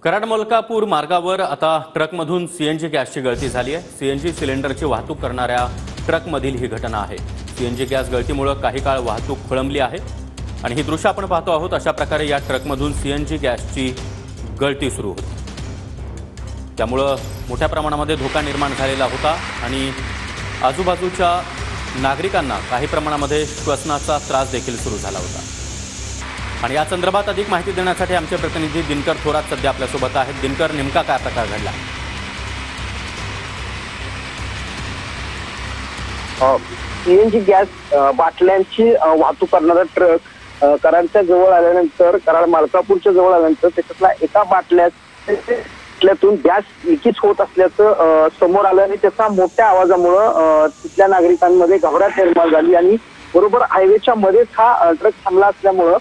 कराड मलकापूर मार्गावर आता ट्रकमधून सीएनजी गॅसची गळती झाली आहे। सीएनजी सिलेंडरची वाहतूक करणाऱ्या ट्रकमधील ही घटना आहे। सीएनजी गॅस गळतीमुळे काही काळ वाहतूक खोळंबली आहे आणि ही दृश्य आपण पाहतो आहोत। अशा प्रकारे या ट्रकमधून सीएनजी गॅसची गळती सुरू होती, त्यामुळे मोठ्या प्रमाणामध्ये धोका निर्माण झालेला होता आणि आजूबाजूच्या नागरिकांना काही प्रमाणामध्ये श्वसनाचा त्रास देखील सुरू झाला होता। आणि या संदर्भात अधिक माहिती देण्यासाठी आमचे प्रतिनिधी दिनकर थोरात सध्या आपल्यासोबत आहेत। दिनकर, नेमका काय प्रकार घडला? सीएनजी गॅस बाटल्यांची वाहतूक करणारा ट्रक कराडच्या जवळ आल्यानंतर, कराड मालकापूरच्या जवळ आल्यानंतर त्याच्यातला एका बाटल्यातून गॅस लिकेज होत असल्याचं समोर आलं आणि त्याचा मोठ्या आवाजामुळे तिथल्या नागरिकांमध्ये घबराट निर्माण झाली आणि बरोबर हायवेच्या मध्येच हा ट्रक थांबला असल्यामुळं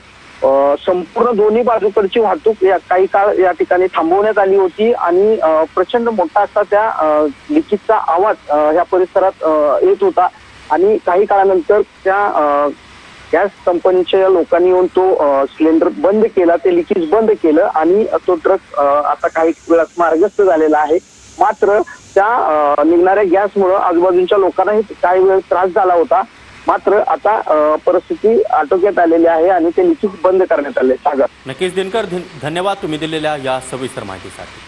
संपूर्ण दोन्ही बाजूकडची वाहतूक काही काळ या ठिकाणी थांबवण्यात आली होती आणि प्रचंड मोठा असा त्या लिकेजचा आवाज या परिसरात येत होता आणि काही काळानंतर त्या गॅस कंपनीच्या लोकांनी येऊन तो सिलेंडर बंद केला, ते लिकेज बंद केलं आणि तो ट्रक आता काही वेळात मार्गस्थ झालेला आहे। मात्र त्या निघणाऱ्या गॅसमुळे आजूबाजूच्या लोकांनाही काही वेळ त्रास झाला होता। मात्र आता परिस्थिती आटोक्यात आलेली आहे आणि ते लिकेज बंद करण्यात आले। सागर, नक्कीच दिनकर, धन्यवाद तुम्ही दिलेल्या या सविस्तर माहितीसाठी।